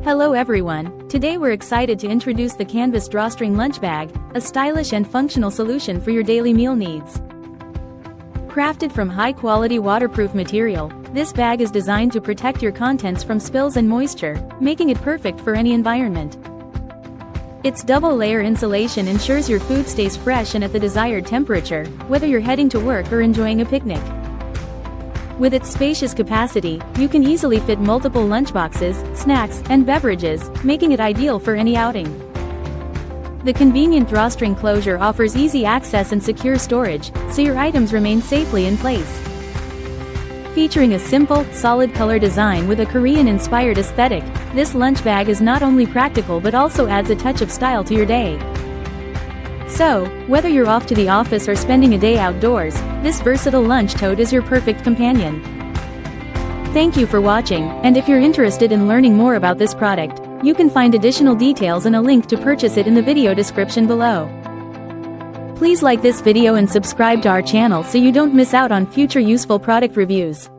Hello everyone, today we're excited to introduce the Canvas Drawstring Lunch Bag, a stylish and functional solution for your daily meal needs. Crafted from high-quality waterproof material, this bag is designed to protect your contents from spills and moisture, making it perfect for any environment. Its double-layer insulation ensures your food stays fresh and at the desired temperature, whether you're heading to work or enjoying a picnic. With its spacious capacity, you can easily fit multiple lunchboxes, snacks, and beverages, making it ideal for any outing. The convenient drawstring closure offers easy access and secure storage, so your items remain safely in place. Featuring a simple, solid color design with a Korean-inspired aesthetic, this lunch bag is not only practical but also adds a touch of style to your day. So, whether you're off to the office or spending a day outdoors, this versatile lunch tote is your perfect companion. Thank you for watching, and if you're interested in learning more about this product, you can find additional details and a link to purchase it in the video description below. Please like this video and subscribe to our channel so you don't miss out on future useful product reviews.